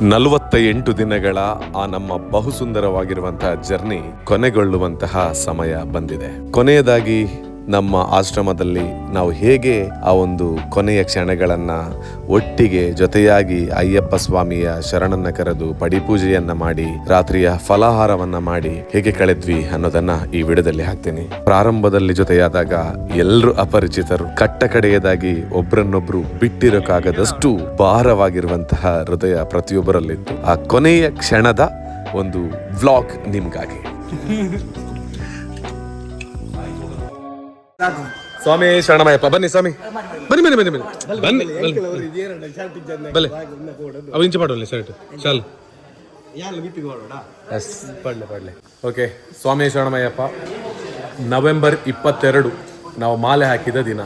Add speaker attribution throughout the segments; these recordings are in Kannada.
Speaker 1: 48 ದಿನಗಳ ಆ ನಮ್ಮ ಬಹುಸುಂದರವಾಗಿರುವಂತಹ ಜರ್ನಿ ಕೊನೆಗೊಳ್ಳುವಂತಹ ಸಮಯ ಬಂದಿದೆ. ಕೊನೆಯದಾಗಿ ನಮ್ಮ ಆಶ್ರಮದಲ್ಲಿ ನಾವು ಹೇಗೆ ಆ ಒಂದು ಕೊನೆಯ ಕ್ಷಣಗಳನ್ನ ಒಟ್ಟಿಗೆ ಜೊತೆಯಾಗಿ ಅಯ್ಯಪ್ಪ ಸ್ವಾಮಿಯ ಶರಣನ್ನ ಕರೆದು ಪಡಿಪೂಜೆಯನ್ನ ಮಾಡಿ ರಾತ್ರಿಯ ಫಲಾಹಾರವನ್ನ ಮಾಡಿ ಹೇಗೆ ಕಳೆದ್ವಿ ಅನ್ನೋದನ್ನ ಈ ವಿಡಿಯೋದಲ್ಲಿ ಹಾಕ್ತೀನಿ. ಪ್ರಾರಂಭದಲ್ಲಿ ಜೊತೆಯಾದಾಗ ಎಲ್ಲರೂ ಅಪರಿಚಿತರು, ಕಟ್ಟ ಕಡೆಯದಾಗಿ ಒಬ್ರನ್ನೊಬ್ರು ಬಿಟ್ಟಿರೋಕ್ಕಾಗದಷ್ಟು ಭಾರವಾಗಿರುವಂತಹ ಹೃದಯ ಪ್ರತಿಯೊಬ್ಬರಲ್ಲಿತ್ತು. ಆ ಕೊನೆಯ ಕ್ಷಣದ ಒಂದು ವ್ಲಾಗ್ ನಿಮ್ಗಾಗಿ. ಸ್ವಾಮಿ ಶರಣಮಯ್ಯಪ್ಪ, ಬನ್ನಿ ಸ್ವಾಮಿ, ಬನ್ನಿ ಬನ್ನಿ ಬನ್ನಿ ಬನ್ನಿ ಬನ್ನಿ ಬಲ್ಲೆ ಅವು ಇಂಚೆ ಮಾಡೋಲ್ಲ ಶರ್ಟ್ ಶಾಲ್ ಪಡ್ಲೆ. ಓಕೆ, ಸ್ವಾಮಿ ಶರಣಮಯ್ಯಪ್ಪ, ನವೆಂಬರ್ 22 ನಾವು ಮಾಲೆ ಹಾಕಿದ ದಿನ.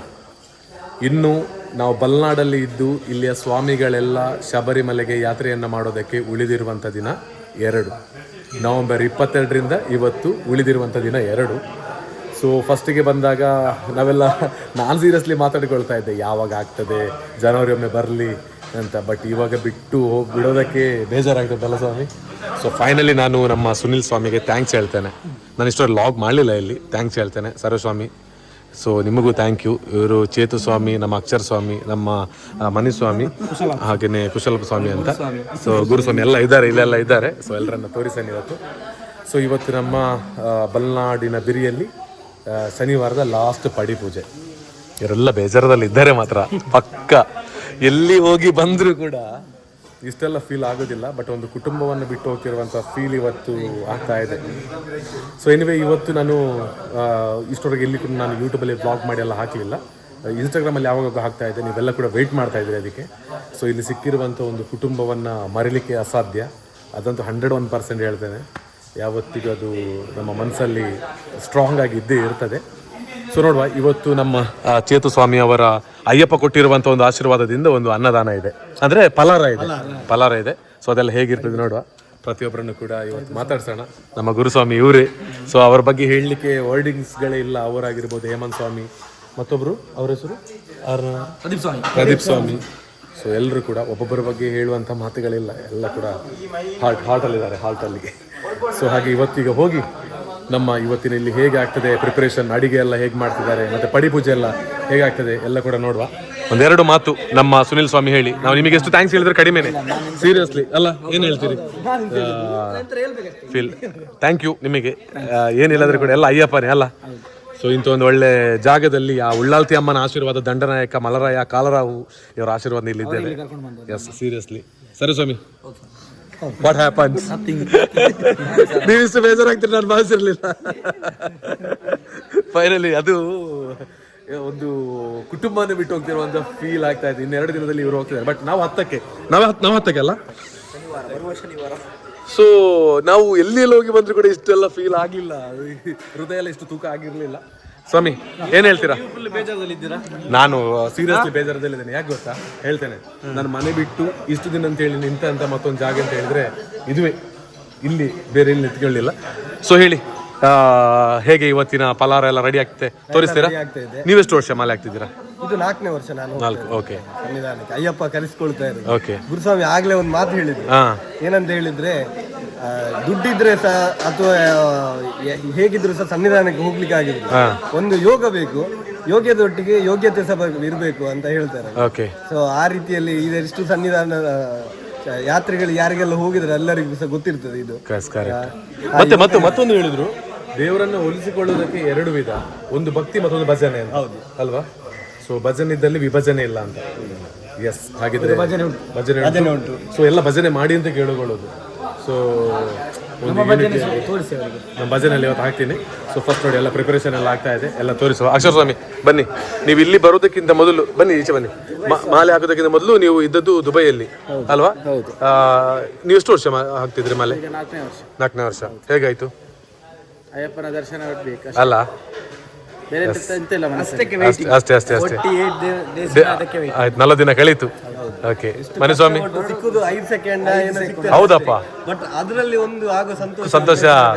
Speaker 1: ಇನ್ನು ನಾವು ಬಲ್ನಾಡಲ್ಲಿ ಇದ್ದು ಇಲ್ಲಿಯ ಸ್ವಾಮಿಗಳೆಲ್ಲ ಶಬರಿಮಲೆಗೆ ಯಾತ್ರೆಯನ್ನು ಮಾಡೋದಕ್ಕೆ ಉಳಿದಿರುವಂಥ ದಿನ 2. ನವೆಂಬರ್ 22ರಿಂದ ಇವತ್ತು ಉಳಿದಿರುವಂಥ ದಿನ 2. ಸೊ ಫಸ್ಟಿಗೆ ಬಂದಾಗ ನಾನು ಸೀರಿಯಸ್ಲಿ ಮಾತಾಡಿಕೊಳ್ತಾ ಇದ್ದೆ, ಯಾವಾಗ ಆಗ್ತದೆ, ಜನವರಿ ಒಮ್ಮೆ ಬರಲಿ ಅಂತ. ಬಟ್ ಇವಾಗ ಬಿಡೋದಕ್ಕೆ ಬೇಜಾರಾಗ್ತದಲ್ಲ ಸ್ವಾಮಿ. ಸೊ ಫೈನಲಿ ನಾನು ನಮ್ಮ ಸುನಿಲ್ ಸ್ವಾಮಿಗೆ ಥ್ಯಾಂಕ್ಸ್ ಹೇಳ್ತೇನೆ. ನಾನು ಇಷ್ಟೊಂದು ಲಾಗ್ ಮಾಡಲಿಲ್ಲ ಇಲ್ಲಿ, ಥ್ಯಾಂಕ್ಸ್ ಹೇಳ್ತೇನೆ ಸರ್ವಸ್ವಾಮಿ. ಸೊ ನಿಮಗೂ ಥ್ಯಾಂಕ್ ಯು. ಇವರು ಚೇತು ಸ್ವಾಮಿ, ನಮ್ಮ ಅಕ್ಷರ ಸ್ವಾಮಿ, ನಮ್ಮ ಮನಿಸ್ವಾಮಿ, ಹಾಗೆಯೇ ಕುಶಲಪ್ಪ ಸ್ವಾಮಿ ಅಂತ. ಸೊ ಗುರುಸ್ವಾಮಿ ಎಲ್ಲ ಇದ್ದಾರೆ, ಇಲ್ಲೆಲ್ಲ ಇದ್ದಾರೆ. ಸೊ ಎಲ್ಲರನ್ನ ತೋರಿಸೇನೆ ಇವತ್ತು. ಸೊ ಇವತ್ತು ನಮ್ಮ ಬಲ್ನಾಡಿನ ಬಿರಿಯಲ್ಲಿ ಶನಿವಾರದ ಲಾಸ್ಟ್ ಪಡಿ ಪೂಜೆ. ಇವರೆಲ್ಲ ಬೇಜಾರದಲ್ಲಿ ಇದ್ದಾರೆ ಮಾತ್ರ ಪಕ್ಕ. ಎಲ್ಲಿ ಹೋಗಿ ಬಂದರೂ ಕೂಡ ಇಷ್ಟೆಲ್ಲ ಫೀಲ್ ಆಗೋದಿಲ್ಲ. ಬಟ್ ಒಂದು ಕುಟುಂಬವನ್ನು ಬಿಟ್ಟು ಹೋಗ್ತಿರುವಂಥ ಫೀಲ್ ಇವತ್ತು ಆಗ್ತಾ ಇದೆ. ಸೊ ಎನಿವೇ, ಇವತ್ತು ನಾನು ಇಷ್ಟೊರೆಗೆ ಎಲ್ಲಿ ಕೂಡ ನಾನು ಯೂಟ್ಯೂಬಲ್ಲಿ ವ್ಲಾಗ್ ಮಾಡಿ ಎಲ್ಲ ಹಾಕಲಿಲ್ಲ. ಇನ್ಸ್ಟಾಗ್ರಾಮಲ್ಲಿ ಯಾವಾಗ ಹಾಕ್ತಾ ಇದ್ದೆ, ನೀವೆಲ್ಲ ಕೂಡ ವೆಯ್ಟ್ ಮಾಡ್ತಾ ಇದ್ದೀರಿ ಅದಕ್ಕೆ. ಸೊ ಇಲ್ಲಿ ಸಿಕ್ಕಿರುವಂಥ ಒಂದು ಕುಟುಂಬವನ್ನು ಮರೀಲಿಕ್ಕೆ ಅಸಾಧ್ಯ. ಅದಂತೂ 101% ಹೇಳ್ತೇನೆ. ಯಾವತ್ತಿಗೂ ಅದು ನಮ್ಮ ಮನಸ್ಸಲ್ಲಿ ಸ್ಟ್ರಾಂಗ್ ಆಗಿ ಇದ್ದೇ ಇರ್ತದೆ. ಸೊ ನೋಡುವ, ಇವತ್ತು ನಮ್ಮ ಚೇತು ಸ್ವಾಮಿ ಅವರ ಅಯ್ಯಪ್ಪ ಕೊಟ್ಟಿರುವಂಥ ಒಂದು ಆಶೀರ್ವಾದದಿಂದ ಒಂದು ಅನ್ನದಾನ ಇದೆ, ಅಂದರೆ ಫಲಾರ ಇದೆ. ಸೊ ಅದೆಲ್ಲ ಹೇಗಿರ್ತದೆ ನೋಡುವ. ಪ್ರತಿಯೊಬ್ಬರನ್ನು ಕೂಡ ಇವತ್ತು ಮಾತಾಡ್ಸೋಣ. ನಮ್ಮ ಗುರುಸ್ವಾಮಿ ಇವರೇ. ಸೊ ಅವರ ಬಗ್ಗೆ ಹೇಳಲಿಕ್ಕೆ ವರ್ಡಿಂಗ್ಸ್ಗಳೇ ಇಲ್ಲ. ಅವರಾಗಿರ್ಬೋದು ಹೇಮಂತ್ ಸ್ವಾಮಿ, ಮತ್ತೊಬ್ಬರು ಅವ್ರ ಹೆಸರು ಪ್ರದೀಪ್ ಸ್ವಾಮಿ. ಸೊ ಎಲ್ಲರೂ ಕೂಡ ಒಬ್ಬೊಬ್ಬರ ಬಗ್ಗೆ ಹೇಳುವಂಥ ಮಾತುಗಳಿಲ್ಲ, ಎಲ್ಲ ಕೂಡ ಹಾರ್ಟಲ್ಲಿದ್ದಾರೆ, ಹಾರ್ಟಲ್ಲಿಗೆ. ಸೊ ಹಾಗೆ ಇವತ್ತೀಗ ಹೋಗಿ ನಮ್ಮ ಇವತ್ತಿನ ಇಲ್ಲಿ ಹೇಗೆ ಆಗ್ತದೆ ಪ್ರಿಪ್ರೇಷನ್, ಅಡಿಗೆ ಎಲ್ಲ ಹೇಗೆ ಮಾಡ್ತಿದ್ದಾರೆ, ಮತ್ತು ಪಡಿಪೂಜೆ ಎಲ್ಲ ಹೇಗಾಗ್ತದೆ ಎಲ್ಲ ಕೂಡ ನೋಡುವ. ಒಂದೆರಡು ಮಾತು ನಮ್ಮ ಸುನಿಲ್ ಸ್ವಾಮಿ ಹೇಳಿ. ನಾವು ನಿಮಗೆ ಎಷ್ಟು ಥ್ಯಾಂಕ್ಸ್ ಹೇಳಿದ್ರೆ ಕಡಿಮೆನೆ, ಸೀರಿಯಸ್ಲಿ ಅಲ್ಲ, ಏನು ಹೇಳ್ತೀರಿ? ಫೀಲ್ ಥ್ಯಾಂಕ್ ಯು ನಿಮಗೆ. ಏನಿಲ್ಲದ್ರೆ ಕೂಡ ಎಲ್ಲ ಅಯ್ಯಪ್ಪನೇ ಅಲ್ಲ. ಸೊ ಇಂಥ ಒಂದು ಒಳ್ಳೆ ಜಾಗದಲ್ಲಿ ಆ ಉಳ್ಳಾಲ್ತಿ ಅಮ್ಮನ ಆಶೀರ್ವಾದ, ದಂಡನಾಯಕ, ಮಲರಾಯ, ಕಾಲರಾವು ಇವರ ಆಶೀರ್ವಾದ ಇಲ್ಲಿದ್ದೇವೆ. S, seriously. ಸರಿ ಸ್ವಾಮಿ, ವಾಟ್ ಹ್ಯಾಪನ್ಸ್? ನೀವಿಷ್ಟು ಬೇಜಾರಾಗ್ತೀರಿ ನಾನು ಭಾವಿಸಿರ್ಲಿಲ್ಲ. ಫೈನಲಿ ಅದು ಒಂದು ಕುಟುಂಬನೇ ಬಿಟ್ಟು ಹೋಗ್ತಿರುವಂತ ಫೀಲ್ ಆಗ್ತಾ ಇದೆ. 2 ದಿನದಲ್ಲಿ ಇವರು ಹೋಗ್ತಿದ್ದಾರೆ. ಬಟ್ ನಾವು 10ಕ್ಕೆ ಅಲ್ಲ, ಸೊ ನಾವು ಎಲ್ಲಿ ಹೋಗಿ ಬಂದ್ರು ಕೂಡ ಇಷ್ಟೆಲ್ಲ ಫೀಲ್ ಆಗ್ಲಿಲ್ಲ, ಹೃದಯ ಎಲ್ಲ ಇಷ್ಟು ತೂಕ ಆಗಿರ್ಲಿಲ್ಲ. ಸ್ವಾಮಿ ಏನ್ ಹೇಳ್ತೀರಾ? ನಾನು ಸೀರಿಯಸ್ಲಿ ಬೇಜಾರದಲ್ಲಿದ್ದೇನೆ. ಯಾಕೆ ಗೊತ್ತಾ ಹೇಳ್ತೇನೆ, ನಾನು ಮನೆ ಬಿಟ್ಟು ಇಷ್ಟು ದಿನ ಅಂತ ಹೇಳಿ ನಿಂತ ಅಂತ ಮತ್ತೊಂದು ಜಾಗ ಅಂತ ಹೇಳಿದ್ರೆ ಇದುವೇ, ಇಲ್ಲಿ ಬೇರೆ ಇಲ್ಲಿ ನಿಂತ್ಕೊಳ್ಳಿಲ್ಲ. ಸೊ ಹೇಳಿ, ಹೇಗೆ ಇವತ್ತಿನ ಫಲಾರ ಎಲ್ಲ ರೆಡಿ ಆಗ್ತದೆ ತೋರಿಸ್ತೀರಾ? ನೀವೆಷ್ಟು ವರ್ಷ ಮಾಲೆ ಆಗ್ತಿದ್ದೀರಾ?
Speaker 2: ಇದು 4ನೇ ವರ್ಷ. ನಾನು
Speaker 1: 4. ಓಕೆ.
Speaker 2: ಸನ್ನಿಧಾನಕ್ಕೆ ಅಯ್ಯಪ್ಪ ಕರೆಸ್ಕೊಳ್ತಾ ಇರೋದು.
Speaker 1: ಓಕೆ.
Speaker 2: ಗುರುಸ್ವಾಮಿ ಆಗ್ಲೇ ಒಂದು ಮಾತು ಹೇಳಿದ್ರು. ಏನಂತ ಹೇಳಿದ್ರೆ, ದುಡ್ಡಿದ್ರೆ ಸಹ ಅಥವಾ ಹೇಗಿದ್ರು ಸಹ ಸನ್ನಿಧಾನಕ್ಕೆ ಹೋಗ್ಲಿಕ್ಕೆ ಆಗಿದ್ರು, ಒಂದು ಯೋಗ ಬೇಕು, ಯೋಗ್ಯದೊಟ್ಟಿಗೆ ಯೋಗ್ಯತೆ ಸಹ ಇರಬೇಕು ಅಂತ ಹೇಳ್ತಾರೆ.
Speaker 1: ಓಕೆ.
Speaker 2: ಸೊ ಆ ರೀತಿಯಲ್ಲಿ ಇದೆಷ್ಟು ಸನ್ನಿಧಾನ ಯಾತ್ರೆಗಳು ಯಾರಿಗೆಲ್ಲ ಹೋಗಿದ್ರೆ ಎಲ್ಲರಿಗೂ ಸಹ ಗೊತ್ತಿರ್ತದೆ ಇದು.
Speaker 1: ಮತ್ತೆ ಮತ್ತೊಂದು ಹೇಳಿದ್ರು, ದೇವರನ್ನು ಒಲಿಸಿಕೊಳ್ಳುವುದಕ್ಕೆ 2 ವಿಧ, ಒಂದು ಭಕ್ತಿ ಮತ್ತೊಂದು ಭಜನೆ ಅಂತ. ಹೌದು ಅಲ್ವಾ? ಸೊ ಭಜನೆ ಇದ್ದಲ್ಲಿ ವಿಭಜನೆ ಇಲ್ಲ ಅಂತ. ಎಸ್, ಹಾಗಿದ್ರೆ ಭಜನೆ ಉಂಟು. ಸೊ ಎಲ್ಲ ಭಜನೆ ಮಾಡಿ ಅಂತ ಕೇಳಿಕೊಳ್ಳೋದು. ಸೊ ನಮ್ಮ ಭಜನೆಯಲ್ಲಿ ಇವತ್ತು ಹಾಕ್ತೀನಿ. ಸೊ ಫಸ್ಟ್ ನೋಡಿ, ಎಲ್ಲ ಪ್ರಿಪರೇಷನ್ ಎಲ್ಲ ಆಗ್ತಾ ಇದೆ, ಎಲ್ಲ ತೋರಿಸುವ. ಅಕ್ಷರ ಸ್ವಾಮಿ ಬನ್ನಿ, ನೀವು ಇಲ್ಲಿ ಬರೋದಕ್ಕಿಂತ ಮೊದಲು ಬನ್ನಿ, ಈಚೆ ಬನ್ನಿ. ಮಾಲೆ ಹಾಕೋದಕ್ಕಿಂತ ಮೊದಲು ನೀವು ಇದ್ದದ್ದು ದುಬೈಯಲ್ಲಿ ಅಲ್ವಾ? ನೀವು ಎಷ್ಟು ವರ್ಷ ಹಾಕ್ತಿದ್ರಿ ಮಾಲೆ? 4ನೇ ವರ್ಷ. ಹೇಗಾಯ್ತು?
Speaker 3: ಅಯ್ಯಪ್ಪನ ದರ್ಶನ
Speaker 1: ಅಲ್ಲ, ಅಷ್ಟೇ. ಆಯ್ತು, 40 ದಿನ ಕಳೀತು ಓಕೆ ಮನುಸ್ವಾಮಿ
Speaker 2: ಸಿಕ್ಕುದು 5 ಸೆಕೆಂಡ್
Speaker 1: ಹೌದಪ್ಪ,
Speaker 2: ಬಟ್ ಅದರಲ್ಲಿ ಒಂದು ಆಗೋ
Speaker 1: ಸಂತೋಷ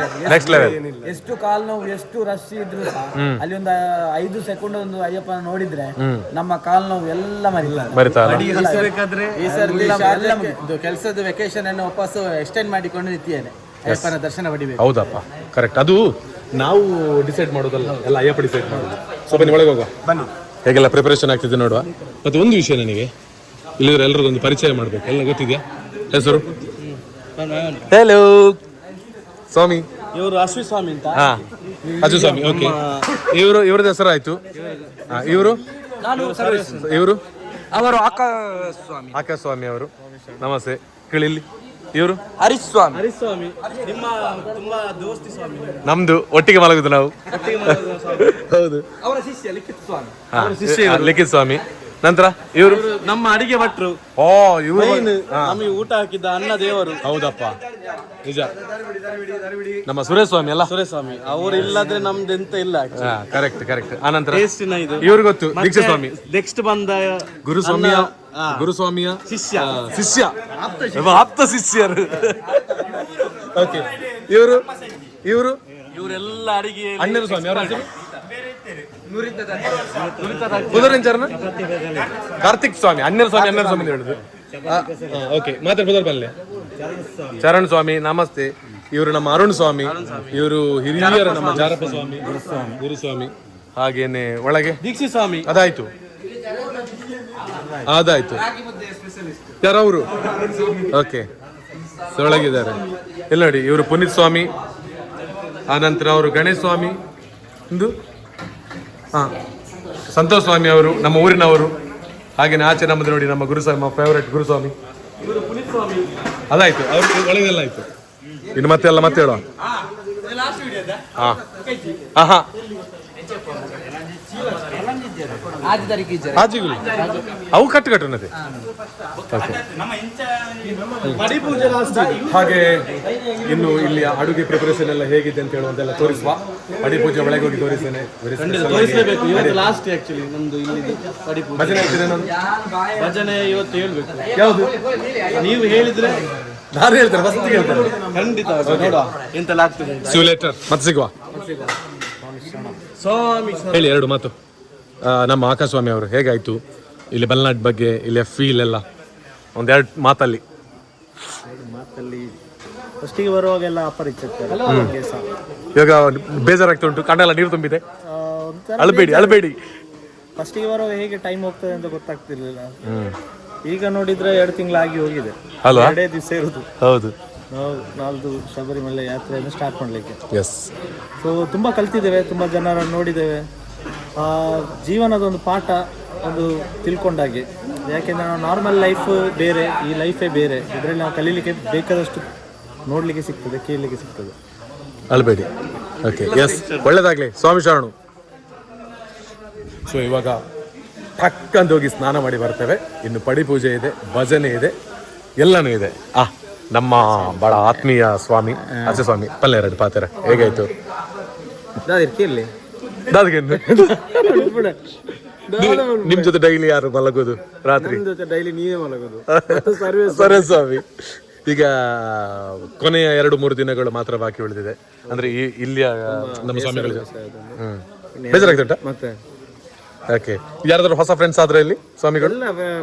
Speaker 1: ನೆಕ್ಸ್ಟ್ ಲೆವೆಲ್.
Speaker 3: ಎಷ್ಟು ಕಾಲ್ ನೋವು ಎಷ್ಟು ರಶ್ ಇದ್ರು ಸಹ ಅಲ್ಲಿ ಒಂದು 5 ಸೆಕೆಂಡ್ ಒಂದು ಅಯ್ಯಪ್ಪನ ನೋಡಿದ್ರೆ ನಮ್ಮ ಕಾಲ್ ನೋವು ಎಲ್ಲ
Speaker 1: ಮರಿತಾರ.
Speaker 3: ಈ ಸರ್ತಿ ಕೆಲಸದ ವೆಕೇಶನ್ ಅನ್ನು ವಾಪಸ್ ಎಕ್ಸ್ಟೆಂಡ್ ಮಾಡಿಕೊಂಡು ನಿಂತಿದ್ದೇನೆ ಅಯ್ಯಪ್ಪನ ದರ್ಶನ ಪಡಿಬೇಕು.
Speaker 1: ಹೌದಪ್ಪ, ಕರೆಕ್ಟ್. ಅದು ನಾವು ಡಿಸೈಡ್ ಮಾಡೋದಲ್ಲ, ಎಲ್ಲ ಅಯ್ಯಪ್ಪ ಡಿಸೈಡ್ ಮಾಡೋದು. ಸ್ವಲ್ಪ ನೀವು ಒಳಗೆ ಹೋಗುವ, ಬನ್ನಿ ಹೇಗೆಲ್ಲ ಪ್ರಿಪರೇಷನ್ ಆಗ್ತಿದೆ ನೋಡುವ. ಮತ್ತೆ ಒಂದು ವಿಷಯ, ನನಗೆ ಇಲ್ಲಿದ್ರೆ ಎಲ್ಲರದೊಂದು ಪರಿಚಯ ಮಾಡ್ಬೇಕು. ಎಲ್ಲ ಗೊತ್ತಿದೆಯಾ ಹೆಸರು? ಹೆಲೋ ಸ್ವಾಮಿ,
Speaker 3: ಇವರು ಅಶ್ವಿ ಸ್ವಾಮಿ ಅಂತ.
Speaker 1: ಹಾ, ಅಜು ಸ್ವಾಮಿ. ಓಕೆ, ಇವ್ರದ್ದು ಹೆಸರು ಆಯ್ತು. ಇವರು
Speaker 3: ಅವರು
Speaker 1: ಆಕಾಶ್ ಸ್ವಾಮಿ ಅವರು. ನಮಸ್ತೆ. ಕೇಳಿಲ್ಲಿ ಇವರು
Speaker 3: ಹರೀಶ್ ಸ್ವಾಮಿ ನಿಮ್ಮ ತುಂಬಾ ದೋಸ್ತಿ ಸ್ವಾಮಿ.
Speaker 1: ನಮ್ದು ಒಟ್ಟಿಗೆ ಮಲಗುದು ನಾವು. ಹೌದು,
Speaker 3: ಅವರ ಶಿಷ್ಯ ಲಿಖಿತ್ ಸ್ವಾಮಿ.
Speaker 1: ಲಿಖಿತ್ ಸ್ವಾಮಿ. ನಂತರ ಇವರು
Speaker 3: ನಮ್ಮ ಅಡಿಗೆ ಭಟ್ರು.
Speaker 1: ಓ, ಇವರು
Speaker 3: ನಮಗೆ ಊಟ ಹಾಕಿದ್ದ ಅನ್ನ ದೇವರು.
Speaker 1: ಹೌದಪ್ಪ, ನಿಜ. ನಮ್ಮ ಸುರೇಶ್ ಸ್ವಾಮಿ ಅಲ್ಲ?
Speaker 3: ಸುರೇಶ್ ಸ್ವಾಮಿ ಅವರು ಇಲ್ಲದ್ರೆ ನಮ್ದು ಎಂತ ಇಲ್ಲ.
Speaker 1: ಕರೆಕ್ಟ್. ಆನಂತರ
Speaker 3: ಟೇಸ್ಟಿನ ಇದು
Speaker 1: ಇವ್ರು ಗೊತ್ತು, ದೀಕ್ಷಾ ಸ್ವಾಮಿ.
Speaker 3: ನೆಕ್ಸ್ಟ್ ಬಂದ
Speaker 1: ಗುರುಸ್ವಾಮಿಯ ಶಿಷ್ಯ ಆಪ್ತ ಶಿಷ್ಯರು. ಓಕೆ,
Speaker 3: ಇವರೆಲ್ಲ ಅಡಿಗೆ
Speaker 1: ಅಣ್ಣರು ಸ್ವಾಮಿ. ಅವರ ಹೆಸರು ಕುದುರೆಂಚರನ ಕಾರ್ತಿಕ್ ಸ್ವಾಮಿ. ಅಣ್ಣರು ಸ್ವಾಮಿ ಅಂತ ಹೇಳುದು. ಓಕೆ, ಮಾತಾಡ್ಬೋದ್ರ ಬಲ್ಲೆ. ಚರಣ್ ಸ್ವಾಮಿ, ನಮಸ್ತೆ. ಇವರು ನಮ್ಮ ಅರುಣ್ ಸ್ವಾಮಿ. ಇವರು ಹಿರಿಯರು ನಮ್ಮ ಜಾರಪ್ಪ ಸ್ವಾಮಿ, ಗುರುಸ್ವಾಮಿ. ಹಾಗೇನೆ ಒಳಗೆ
Speaker 3: ದೀಕ್ಷಿತ್ ಸ್ವಾಮಿ.
Speaker 1: ಅದಾಯ್ತು. ಯಾರವರು? ಓಕೆ, ಒಳಗಿದ್ದಾರೆ. ಇಲ್ಲಿ ನೋಡಿ, ಇವರು ಪುನೀತ್ ಸ್ವಾಮಿ. ಆನಂತರ ಅವರು ಗಣೇಶ್ ಸ್ವಾಮಿ. ಸಂತೋಷ್ ಸ್ವಾಮಿ ಅವರು ನಮ್ಮ ಊರಿನವರು. ಹಾಗೇನೆ ಆಚೆ ನಮ್ಮದು ನೋಡಿ, ನಮ್ಮ ಗುರುಸ್ವಾಮಿ, ನಮ್ಮ ಫೇವರೇಟ್ ಗುರುಸ್ವಾಮಿ. ಅದಾಯ್ತು, ಅವ್ರ ಒಳಗೆಲ್ಲ ಆಯ್ತು. ಇನ್ನು ಮತ್ತೆ ಹೇಳುವ. ಅವು ಕಟ್ಟುನತೆ. ಹಾಗೆ ಇನ್ನು ಇಲ್ಲಿ ಅಡುಗೆ ಪ್ರಿಪರೇಷನ್ ಎಲ್ಲ ಹೇಗಿದೆ ಅಂತ ಹೇಳುವಂತೆಲ್ಲ ತೋರಿಸುವ. ಪಡಿಪೂಜೆ ಒಳಗೆ ಹೋಗಿ ತೋರಿಸ್ತೇನೆ.
Speaker 3: ಭಜನೆ ಇವತ್ತು ಹೇಳ್ಬೇಕು.
Speaker 1: ಯಾವುದು
Speaker 3: ನೀವು ಹೇಳಿದ್ರೆ
Speaker 1: ನಾನು ಹೇಳ್ತೇನೆ, ಫಸ್ಟ್ ಹೇಳ್ತೇನೆ.
Speaker 3: ಖಂಡಿತ ಎಂತೆಲ್ಲ ಆಗ್ತದೆ.
Speaker 1: ಸಿಮ್ಯುಲೇಟರ್ ಮತ್ತೆ ಸಿಗುವ. ಹೇಳಿ ಎರಡು ಮಾತು. ನಮ್ಮ ಆಕಾಶ್ ಸ್ವಾಮಿ ಅವರು ಹೇಗಾಯ್ತು ಇಲ್ಲಿ ಬಲ್ನಾಡ್ ಬಗ್ಗೆ, ಇಲ್ಲಿ ಫೀಲ್ ಎಲ್ಲ ಒಂದೆರಡು ಮಾತಲ್ಲಿ.
Speaker 2: ಫಸ್ಟಿಗೆ ಬರುವಾಗೆಲ್ಲ ಅಪರಿಚಿತ,
Speaker 1: ಇವಾಗ ಬೇಜಾರಾಗ್ತಾ ಉಂಟು, ಕಣ್ಣೆಲ್ಲ ನೀರು ತುಂಬಿದೆ. ಅಳಬೇಡಿ.
Speaker 2: ಫಸ್ಟಿಗೆ ಬರುವಾಗ ಹೇಗೆ ಟೈಮ್ ಹೋಗ್ತದೆ ಅಂತ ಗೊತ್ತಾಗ್ತಿರ್ಲಿಲ್ಲ. ಈಗ ನೋಡಿದ್ರೆ 2 ತಿಂಗಳಾಗಿ ಹೋಗಿದೆ
Speaker 1: ಅಲ್ವಾ?
Speaker 2: 2 ದಿವಸ ಇರುದು.
Speaker 1: ಹೌದು,
Speaker 2: ನಾವು ನಾಲ್ದು ಶಬರಿಮಲೆ ಯಾತ್ರೆಯನ್ನು ಸ್ಟಾರ್ಟ್ ಮಾಡಲಿಕ್ಕೆ.
Speaker 1: ಎಸ್.
Speaker 2: ಸೊ ತುಂಬ ಕಲ್ತಿದ್ದೇವೆ, ತುಂಬ ಜನರನ್ನು ನೋಡಿದ್ದೇವೆ. ಜೀವನದ ಒಂದು ಪಾಠ ಒಂದು ತಿಳ್ಕೊಂಡಾಗೆ. ಯಾಕೆಂದರೆ ನಾವು ನಾರ್ಮಲ್ ಲೈಫ್ ಬೇರೆ, ಈ ಲೈಫೇ ಬೇರೆ. ಇದರಲ್ಲಿ ನಾವು ಕಲೀಲಿಕ್ಕೆ ಬೇಕಾದಷ್ಟು ನೋಡಲಿಕ್ಕೆ ಸಿಗ್ತದೆ, ಕೇಳಲಿಕ್ಕೆ ಸಿಗ್ತದೆ.
Speaker 1: ಅಳಬೇಡಿ. ಓಕೆ, ಎಸ್, ಒಳ್ಳೇದಾಗಲಿ. ಸ್ವಾಮಿ ಶರಣು. ಸೊ ಇವಾಗ ಟಕ್ಕಂತ ಹೋಗಿ ಸ್ನಾನ ಮಾಡಿ ಬರ್ತೇವೆ. ಇನ್ನು ಪಡಿಪೂಜೆ ಇದೆ, ಭಜನೆ ಇದೆ, ಎಲ್ಲನೂ ಇದೆ. ನಮ್ಮ ಬಹಳ ಆತ್ಮೀಯ ಸ್ವಾಮಿ ಆಚೆ ಸ್ವಾಮಿ ಪಲ್ಲೆ 2 ಪಾತ್ರೆ ಹೇಗಾಯ್ತು? ನಿಮ್ ಜೊತೆ ಡೈಲಿ ಯಾರು ಮಲಗೋದು ರಾತ್ರಿ?
Speaker 2: ಡೈಲಿ ನೀವೇ ಮಲಗೋದು.
Speaker 1: ಸರಿ ಸ್ವಾಮಿ. ಈಗ ಕೊನೆಯ 2-3 ದಿನಗಳು ಮಾತ್ರ ಬಾಕಿ ಉಳಿದಿದೆ. ಅಂದ್ರೆ ಇಲ್ಲಿಯ ನಮ್ಮ ಸ್ವಾಮಿಗಳು. ಬೇಜಾರಾಗ್ತುಂಟ ಮತ್ತೆ? ಓಕೆ, ಯಾರಾದ್ರೂ ಹೊಸ ಫ್ರೆಂಡ್ಸ್ ಆದ್ರೆ ಇಲ್ಲಿ ಸ್ವಾಮಿಗಳು?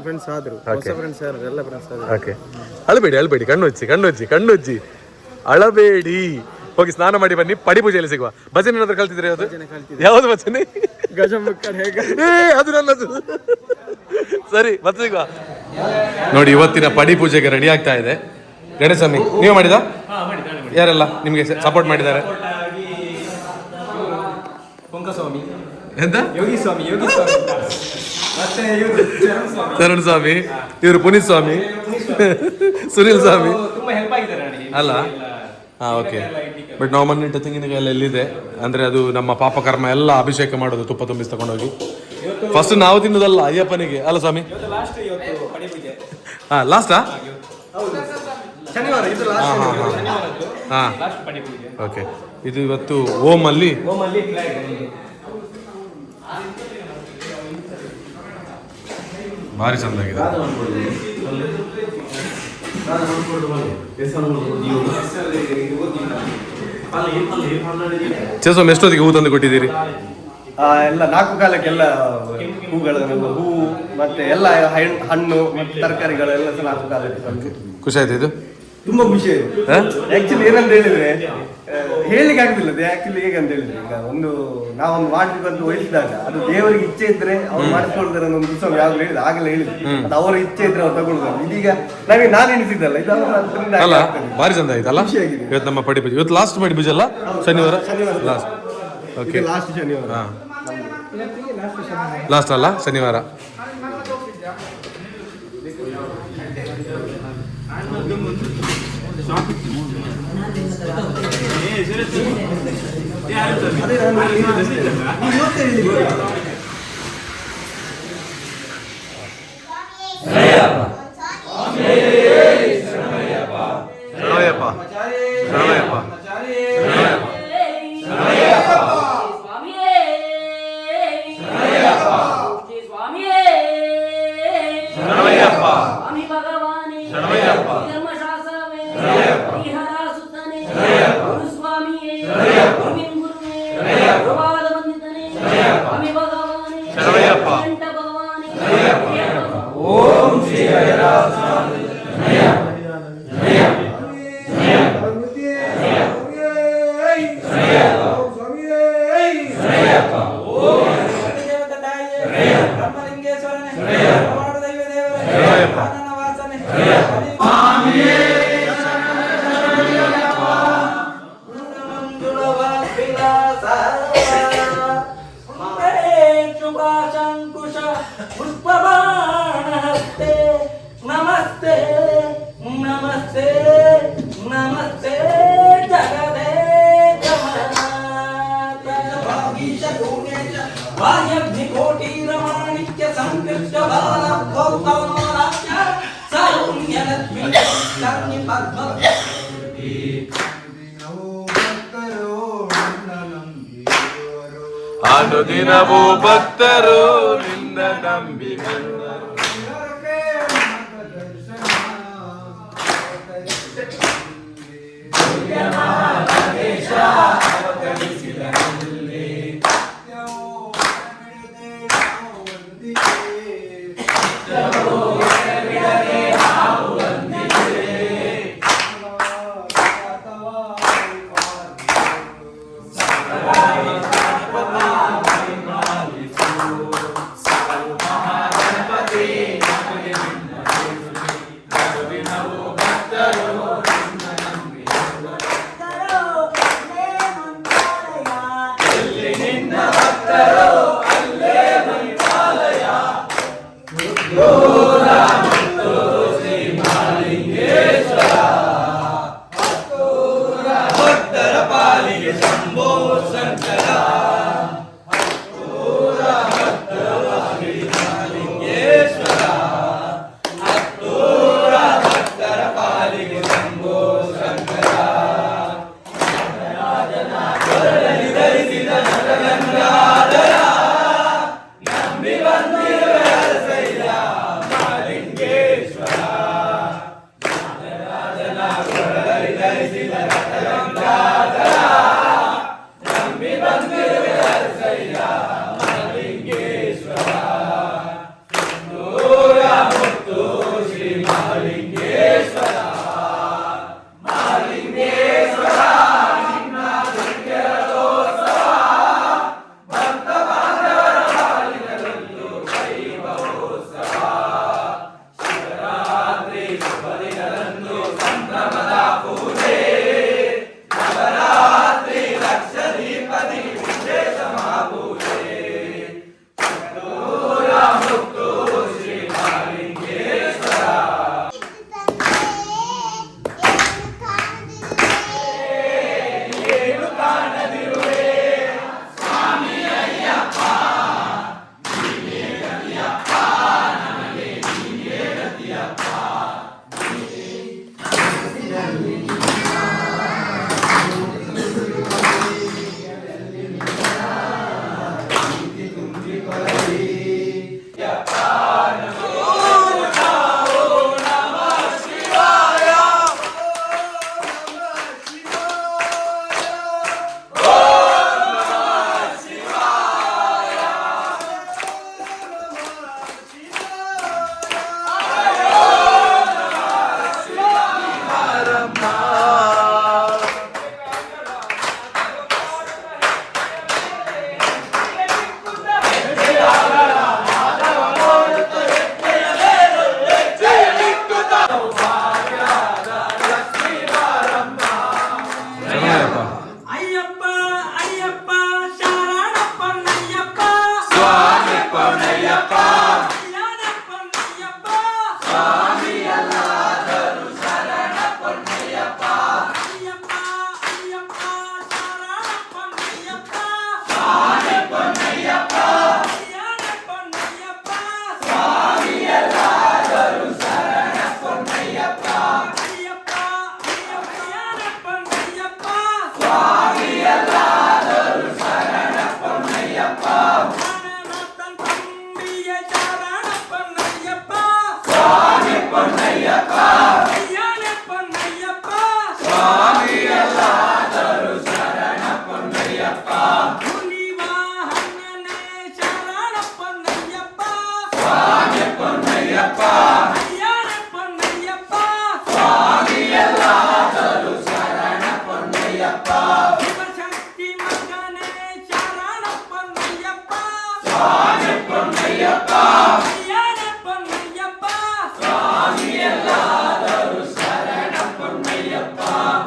Speaker 2: ಫ್ರೆಂಡ್ಸ್ ಆದ್ರು, ಹೊಸ ಫ್ರೆಂಡ್ಸ್ ಎಲ್ಲ ಫ್ರೆಂಡ್ಸ್ ಆದ್ರು.
Speaker 1: ಓಕೆ, ಅಳಬೇಡಿ. ಕಣ್ಣು ಹಚ್ಚಿ ಅಳಬೇಡಿ. ಹೋಗಿ ಸ್ನಾನ ಮಾಡಿ ಬನ್ನಿ. ಪಡಿಪೂಜೆಯಲ್ಲಿ ಸಿಗುವ. ಭಜನೆ ಏನಾದ್ರು ಕಲ್ತಿದ್ರೆ? ಯಾವ್ದು ಭಜನೆ? ಅದು ನನ್ನದು. ಸರಿ, ಮತ್ತೆ ಸಿಗುವ. ನೋಡಿ, ಇವತ್ತಿನ ಪಡಿಪೂಜೆಗೆ ರೆಡಿ ಆಗ್ತಾ ಇದೆ. ಗಣೇಶಸ್ವಾಮಿ ನೀವು ಮಾಡಿದ? ಯಾರೆಲ್ಲ ನಿಮಗೆ ಸಪೋರ್ಟ್ ಮಾಡಿದ್ದಾರೆ? ಎಂತ? ಚರಣ್ ಸ್ವಾಮಿ, ಇವರು ಪುನೀತ್ ಸ್ವಾಮಿ, ಸುನಿಲ್ ಸ್ವಾಮಿ ಅಲ್ಲ? ಓಕೆ. ಬಟ್ ನಾವು ಮಣ್ಣಿಟ್ಟ ತೆಂಗಿನಕಾಯಿ ಎಲ್ಲ ಎಲ್ಲಿದೆ ಅಂದ್ರೆ ಅದು ನಮ್ಮ ಪಾಪಕರ್ಮ ಎಲ್ಲ ಅಭಿಷೇಕ ಮಾಡೋದು, ತುಪ್ಪ ತುಂಬಿಸಿ ತಗೊಂಡೋಗಿ. ಫಸ್ಟ್ ನಾವು ತಿನ್ನೋದಲ್ಲ, ಅಯ್ಯಪ್ಪನಿಗೆ ಅಲ್ಲ ಸ್ವಾಮಿ? ಲಾಸ್ಟಾ? ಓಕೆ. ಇದು ಇವತ್ತು ಓಮ್ ಅಲ್ಲಿ ಭಾರಿ ಚಂದಾಗಿದೆ. ಸ್ವಾಮಿ ಎಷ್ಟೊತ್ತಿಗೆ ಹೂ ತಂದು ಕೊಟ್ಟಿದ್ದೀರಿ?
Speaker 2: ಎಲ್ಲ 4 ಕಾಲಕ್ಕೆಲ್ಲ ಹೂಗಳನ್ನು, ಹೂ ಮತ್ತೆ ಎಲ್ಲ ಹಣ್ಣು ಮತ್ತೆ ತರಕಾರಿಗಳೆಲ್ಲ ಸಹ 4 ಕಾಲಕ್ಕೆ ತಂದು.
Speaker 1: ಖುಷಿ ಆಯ್ತು ಇದು?
Speaker 2: ತುಂಬಾ ಖುಷಿ ಆಯ್ತು. ಆಕ್ಚುಲಿ ಏನಂತ ಹೇಳಿದ್ರೆ ಹೇಳಿಕ್ಕೆ ಆಗುದಿಲ್ಲ. ಆಕ್ಚುಲಿ ಹೇಗಂತ ಹೇಳಿದ್ರೆ, ಈಗ ನಾವೊಂದು ಮಾಡ್ಬೇಕು ಅಂತ ವಹಿಸಿದಾಗ ಅದು ದೇವರಿಗೆ ಇಚ್ಛೆ ಇದ್ರೆ ಅವ್ರು ಮಾಡಿಸ್ಕೊಳ್ತಾರೆ ಅನ್ನೋ ಒಂದು ಉತ್ಸವ ಯಾವಾಗಲೂ ಹೇಳಿದ್ರು, ಆಗಲೇ ಹೇಳಿದ್ರು. ಅದು ಅವರ ಇಚ್ಛೆ ಇದ್ರೆ ಅವ್ರು ತಗೊಳ್ತಾರೆ. ಇದೀಗ ನಾನು ಎಣಿಸಿದ್ದಲ್ಲ, ಇದು ಅದರಿಂದ
Speaker 1: ಅಲ್ಲ ಭಾರಿ ಚಂದ ಆಯ್ತಲ್ಲ. ಇವತ್ತು ನಮ್ಮ ಪಡಿ ಪೂಜೆ, ಇವತ್ತು ಲಾಸ್ಟ್ ಪಡಿ ಪೂಜೆ ಅಲ್ಲ? ಶನಿವಾರ ಲಾಸ್ಟ್. ಓಕೆ,
Speaker 2: ಲಾಸ್ಟ್ ಶನಿವಾರ.
Speaker 1: ಲಾಸ್ಟ್ ಅಲ್ಲ, ಶನಿವಾರ. ಅನುದಿನವೂ ಭಕ್ತರು ನಿನ್ನ ನಂಬಿ
Speaker 4: ಅಯ್ಯಪ್ಪ ಅಯ್ಯಪ್ಪ ಶರಣ ಪೊನ್ನಯ್ಯಪ್ಪ ಸ್ವಾಮಿ ಪೊನ್ನಯ್ಯಪ್ಪ ಕಲ್ಯಾಣ ಪೊನ್ನಯ್ಯಪ್ಪ ಸ್ವಾಮಿ ಎಲ್ಲಾದರೂ ಶರಣ ಪೊನ್ನಯ್ಯಪ್ಪ ಅಯ್ಯಪ್ಪ ಅಯ್ಯಪ್ಪ ಶರಣ ಪೊನ್ನಯ್ಯಪ್ಪ ಸ್ವಾಮಿ ಪೊನ್ನಯ್ಯಪ್ಪ ಕಲ್ಯಾಣ ಪೊನ್ನಯ್ಯಪ್ಪ ಸ್ವಾಮಿ ಎಲ್ಲಾದರೂ ಶರಣ ಪೊನ್ನಯ್ಯಪ್ಪ ಅಯ್ಯಪ್ಪ ಅಯ್ಯಪ್ಪ ಪೊನ್ನಯ್ಯಪ್ಪ ಸ್ವಾಮಿ ಎಲ್ಲಾದರೂ ಶರಣ ಪೊನ್ನಯ್ಯಪ್ಪ ಗಣನಾಥನ್ ತಂಬಿಯ ಶರಣ ಪೊನ್ನಯ್ಯಪ್ಪ ಸ್ವಾಮಿ ಪೊನ್ನಯ್ಯಪ್ಪ ಕಲ್ಯಾಣ ಪೊನ್ನಯ್ಯಪ್ಪ ಸ್ವಾಮಿ ಎಲ್ಲಾದರೂ ಶರಣ ಪೊನ್ನಯ್ಯಪ್ಪ ಮುನಿವಾಹನನೇ ಶರಣ ಪೊನ್ನಯ್ಯಪ್ಪ ಸ್ವಾಮಿ ಪೊನ್ನಯ್ಯಪ್ಪ ಕಲ್ಯಾಣ ಪೊನ್ನಯ್ಯಪ್ಪ ಸ್ವಾಮಿ ಎಲ್ಲಾದರೂ ಶರಣ ಪೊನ್ನಯ್ಯಪ್ಪ ಶಿವಶಕ್ತಿ ಮಗನೇ ಶರಣ ಪೊನ್ನಯ್ಯಪ್ಪ ಸ್ವಾಮಿ ಪೊನ್ನಯ್ಯಪ್ಪ ಕಲ್ಯಾಣ ಪೊನ್ನಯ್ಯಪ್ಪ ಸ್ವಾಮಿ ಎಲ್ಲಾದರೂ ಶರಣ ಪೊನ್ನಯ್ಯಪ್ಪ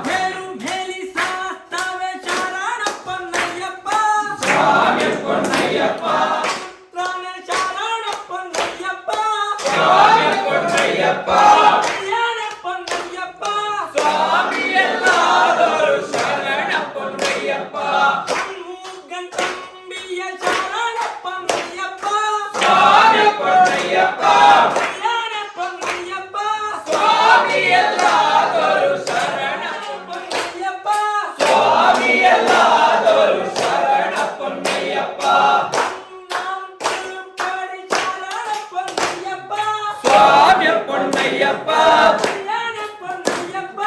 Speaker 4: ಬೇರು ಮೇಲಿ ಶಾಸ್ತವೇ ಶರಣ ಪೊನ್ನಯ್ಯಪ್ಪ ಸ್ವಾಮಿ ಪೊನ್ನಯ್ಯಪ್ಪ ಪುತ್ರನೇ ಶರಣ ಪೊನ್ನಯ್ಯಪ್ಪ ಸ್ವಾಮಿ ಪೊನ್ನಯ್ಯಪ್ಪ ಕಲ್ಯಾಣ ಪೊನ್ನಯ್ಯಪ್ಪ ಸ್ವಾಮಿ ಎಲ್ಲಾದರೂ ಶರಣ ಪೊನ್ನಯ್ಯಪ್ಪ ಷಣ್ಮುಗನ್ ತಂಬಿಯ ಶರಣ ಪೊನ್ನಯ್ಯಪ್ಪ ಸ್ವಾಮಿ ಪೊನ್ನಯ್ಯಪ್ಪ ಕಲ್ಯಾಣ ಪೊನ್ನಯ್ಯಪ್ಪ ಸ್ವಾಮಿ ಎಲ್ಲಾದರೂ ಶರಣ ಪೊನ್ನಯ್ಯಪ್ಪ ಸ್ವಾಮಿ ಎಲ್ಲಾದರೂ ಶರಣ ಪೊನ್ನಯ್ಯಪ್ಪ ನಾಂ ತಿರುಪತಿ ಶರಣ ಪೊನ್ನಯ್ಯಪ್ಪ ಸ್ವಾಮಿ ಪೊನ್ನಯ್ಯಪ್ಪ ಕಲ್ಯಾಣ ಪೊನ್ನಯ್ಯಪ್ಪ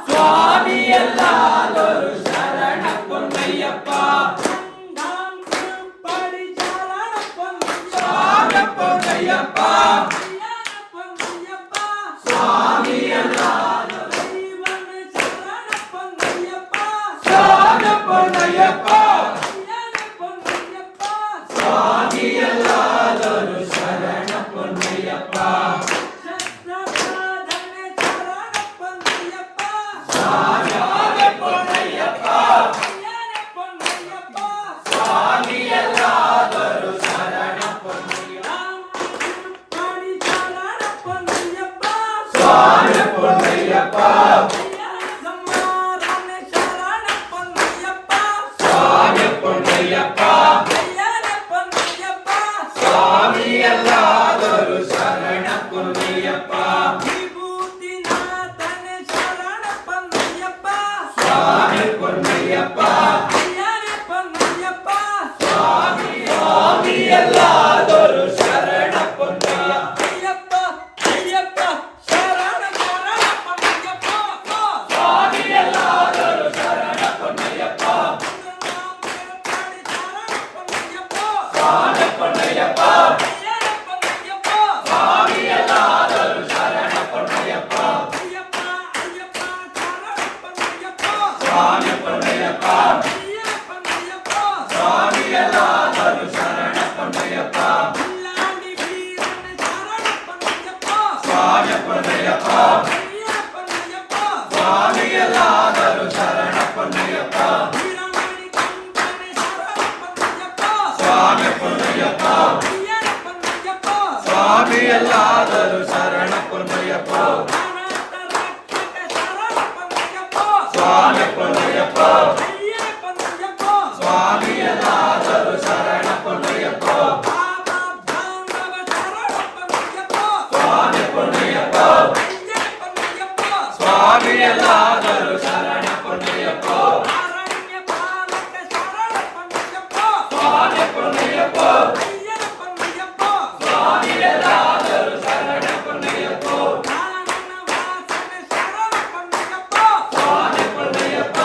Speaker 4: ಸ್ವಾಮಿ ಎಲ್ಲಾದರೂ ಶರಣ ಪೊನ್ನಯ್ಯಪ್ಪ ನಾಂ ತಿರುಪತಿ ಶರಣ ಪೊನ್ನಯ್ಯಪ್ಪ ಸ್ವಾಮಿ ಪೊನ್ನಯ್ಯಪ್ಪ ಕಲ್ಯಾಣ ಪೊನ್ನಯ್ಯಪ್ಪ ಸ್ವಾಮಿ ಎಲ್ಲಾದರೂ ಜೀವನ ಶರಣ ಪೊನ್ನಯ್ಯಪ್ಪ ಸ್ವಾಮಿ ಪೊನ್ನಯ್ಯಪ್ಪ ಕಲ್ಯಾಣ ಪೊನ್ನಯ್ಯಪ್ಪ ಸ್ವಾಮಿ ಎಲ್ಲಾದರೂ ಶರಣ ಪೊನ್ನಯ್ಯಪ್ಪ ಶಸ್ತ್ರಪಾದನೆ ಶರಣ ಪೊನ್ನಯ್ಯಪ್ಪ ಸ್ವಾಮಿ ಪೊನ್ನಯ್ಯಪ್ಪ ಕಲ್ಯಾಣ ಪೊನ್ನಯ್ಯಪ್ಪ ಸ್ವಾಮಿ ಎಲ್ಲಾದರೂ ಶರಣ ಪೊನ್ನಯ್ಯಪ್ಪ ತಿರುಪತಿ ಶರಣ ಪೊನ್ನಯ್ಯಪ್ಪ ಸ್ವಾಮಿ ಪೊನ್ನಯ್ಯಪ್ಪ ಕಲ್ಯಾಣ ಸಂಹಾರನೆ ಶರಣ ಪೊನ್ನಯ್ಯಪ್ಪ ಸ್ವಾಮಿ ಪೊನ್ನಯ್ಯಪ್ಪ ಕಲ್ಯಾಣ ಪೊನ್ನಯ್ಯಪ್ಪ ಸ್ವಾಮಿ ಎಲ್ಲಾದರೂ ಶರಣ ಪೊನ್ನಯ್ಯಪ್ಪ ವಿಭೂತಿನಾಥನೆ ಶರಣ ಪೊನ್ನಯ್ಯಪ್ಪ ಸ್ವಾಮಿ ಪೊನ್ನಯ್ಯಪ್ಪ ಕಲ್ಯಾಣ ಪೊನ್ನಯ್ಯಪ್ಪ ಸ್ವಾಮಿ ಎಲ್ಲಾದರೂ ಶರಣ ಪೊನ್ನಯ್ಯಪ್ಪ ಅಯ್ಯಪ್ಪ ಅಯ್ಯಪ್ಪ ಶರಣ ಶರಣ ಪೊನ್ನಯ್ಯಪ್ಪ ಸ್ವಾಮಿ ಎಲ್ಲಾದರೂ ಶರಣ ಪೊನ್ನಯ್ಯಪ್ಪ ನಾಮ ತಿರುಪತಿ ಶರಣ ಪೊನ್ನಯ್ಯಪ್ಪ ಸ್ವಾಮಿ ಪೊನ್ನಯ್ಯಪ್ಪ ಕಲ್ಯಾಣ ಪೊನ್ನಯ್ಯಪ್ಪ ಸ್ವಾಮಿ ಎಲ್ಲಾದರೂ ಶರಣ ಪೊನ್ನಯ್ಯಪ್ಪ ಅಯ್ಯಪ್ಪ ಅಯ್ಯಪ್ಪ ಶರಣ ಪೊನ್ನಯ್ಯಪ್ಪ ಸ್ವಾಮಿ ಪೊನ್ನಯ್ಯಪ್ಪ ಕಲ್ಯಾಣ ಪೊನ್ನಯ್ಯಪ್ಪ ಸ್ವಾಮಿ ಎಲ್ಲಾದರೂ ಶರಣ ಪೊನ್ನಯ್ಯಪ್ಪ ಮುಲ್ಲಾಡಿ ವೀರನ ಶರಣ ಪೊನ್ನಯ್ಯಪ್ಪ ಸ್ವಾಮಿ ಪೊನ್ನಯ್ಯಪ್ಪ ಕಲ್ಯಾಣ ಪೊನ್ನಯ್ಯಪ್ಪ ಸ್ವಾಮಿ ಎಲ್ಲಾದರೂ ಶರಣ ಪೊನ್ನಯ್ಯಪ್ಪ ವೀರಮಣಿ ಕಂಕಣ ಶರಣ ಪೊನ್ನಯ್ಯಪ್ಪ ಸ್ವಾಮಿ ಪೊನ್ನಯ್ಯಪ್ಪ ಕಲ್ಯಾಣ ಪೊನ್ನಯ್ಯಪ್ಪ ಸ್ವಾಮಿ ಎಲ್ಲಾದರೂ ಶರಣ ಪೊನ್ನಯ್ಯಪ್ಪ ಅನಾಥ ರಕ್ಷಕ ಶರಣ ಪೊನ್ನಯ್ಯಪ್ಪ ಸ್ವಾಮಿ ಪೊನ್ನಯ್ಯಪ್ಪ ಕಲ್ಯಾಣ ಪೊನ್ನಯ್ಯಪ್ಪ ಸ್ವಾಮಿ ಎಲ್ಲಾದರೂ ಶರಣ ಪೊನ್ನಯ್ಯಪ್ಪ ಬಾಬಾ ಬಾಂಧವ ಶರಣ ಪೊನ್ನಯ್ಯಪ್ಪ ಸ್ವಾಮಿ ಪೊನ್ನಯ್ಯಪ್ಪ ಕಲ್ಯಾಣ ಪೊನ್ನಯ್ಯಪ್ಪ ಸ್ವಾಮಿ ಎಲ್ಲಾದರೂ ಶರಣ ಪೊನ್ನಯ್ಯಪ್ಪ ಅರಣ್ಯ ಪಾಲಕ ಶರಣ ಪೊನ್ನಯ್ಯಪ್ಪ ಸ್ವಾಮಿ ಪೊನ್ನಯ್ಯಪ್ಪ ಕಲ್ಯಾಣ ಪೊನ್ನಯ್ಯಪ್ಪ ಸ್ವಾಮಿ ಎಲ್ಲಾದರೂ ಶರಣ ಪೊನ್ನಯ್ಯಪ್ಪ ಕಾನನ ವಾಸನ ಶರಣ ಪೊನ್ನಯ್ಯಪ್ಪ ಸ್ವಾಮಿ ಪೊನ್ನಯ್ಯಪ್ಪ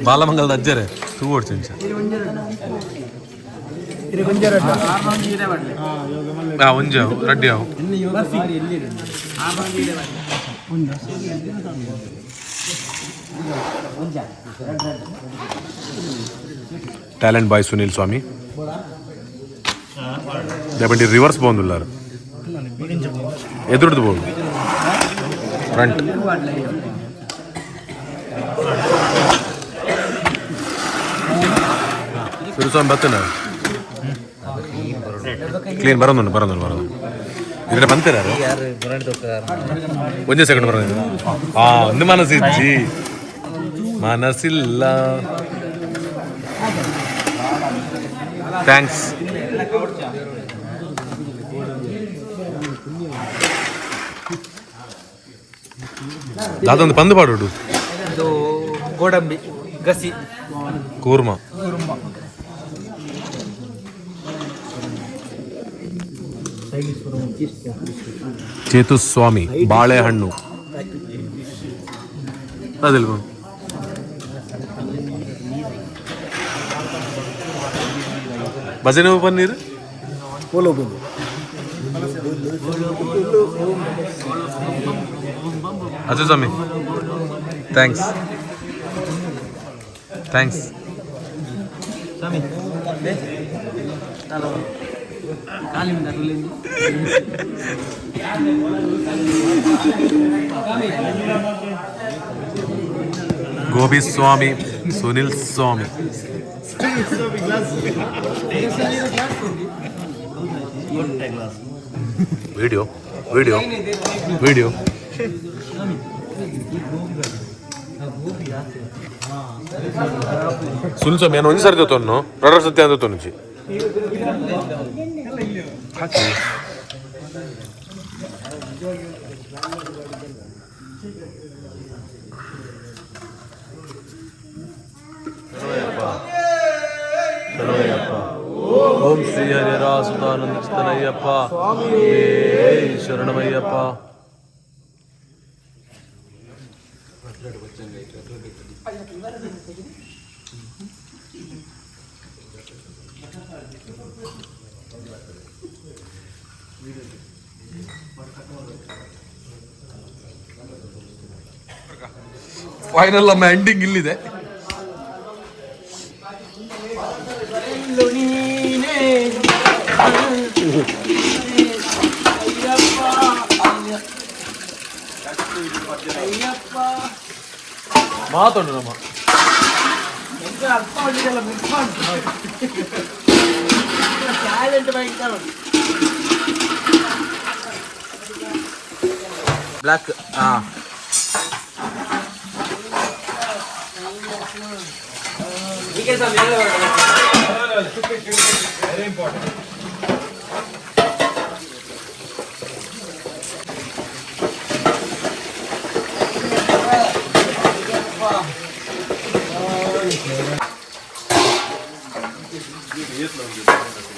Speaker 1: ಬಾಲಮಂಗಲದ ಅಜ್ಜರೇ ತೂ ಓಡ್ತೀನಿ ಒಂಜ ರೆಡ್ಡಿ ಅವು ಟ್ಯಾಲೆಂಟ್ ಬಾಯ್ ಸುನಿಲ್ ಸ್ವಾಮಿ ದಯವಿಟ್ಟು ರಿವರ್ಸ್ ಬಾಗುಂದುಲ್ಲಾರು ಎದುರುದು ಬೋದು ಫ್ರಂಟ್ ಸುನಿಲ್ ಬರ್ತೇನೆ ಕ್ಲೀನ್ ಬರೋದು ಇದ್ರೆ ಬಂತೀರಾರು ಒಂದೇ ಸೆಕೆಂಡ್ ಬರೋದು ಒಂದು ಮನಸ್ಸಿಜ್ಜಿ ಮನಸ್ಸಿಲ್ಲ ಥ್ಯಾಂಕ್ಸ್ ಅದೊಂದು ಪಂದು ಪಾಡೋಡು
Speaker 3: ಗೋಡಂಬಿ ಗಸಿ
Speaker 1: ಕೂರ್ಮ ಚೇತುಸ್ವಾಮಿ ಬಾಳೆಹಣ್ಣು ಅದಿಲ್ವ ಭಜನೆ ಪನ್ನೀರ್
Speaker 2: ಪೋಲೋ ಬಂದು
Speaker 1: ಅಜು ಸ್ವಾಮಿ ಥ್ಯಾಂಕ್ಸ್ ಗೋಬಿ ಸ್ವಾಮಿ ಸುನಿಲ್ ಸ್ವಾಮಿ ವಿಡಿಯೋ ಸುನಿಲ್ ಸ್ವಾಮಿ ಏನು ಒಂದೇ ಸರ್ತಿ ತೊನ್ನು ಪ್ರೊಡಕ್ಟ್ ಸತ್ಯ ಅಂತ ತೊನ್ನಿಸಿ ಹಾಕಿ ಓಂ ಶ್ರೀ ಹರಿರಾಸುತಾನಂದ ಚಿತ್ತನಯ್ಯಪ್ಪ ಶರಣಮಯ್ಯಪ್ಪ. ಫೈನಲ್ ನಮ್ಮ ಎಂಡಿಂಗ್ ಇಲ್ಲಿದೆ. ಮಾತಾಡು ನಮ್ಮ
Speaker 3: ಬ್ಲಾಕ್
Speaker 1: Yes,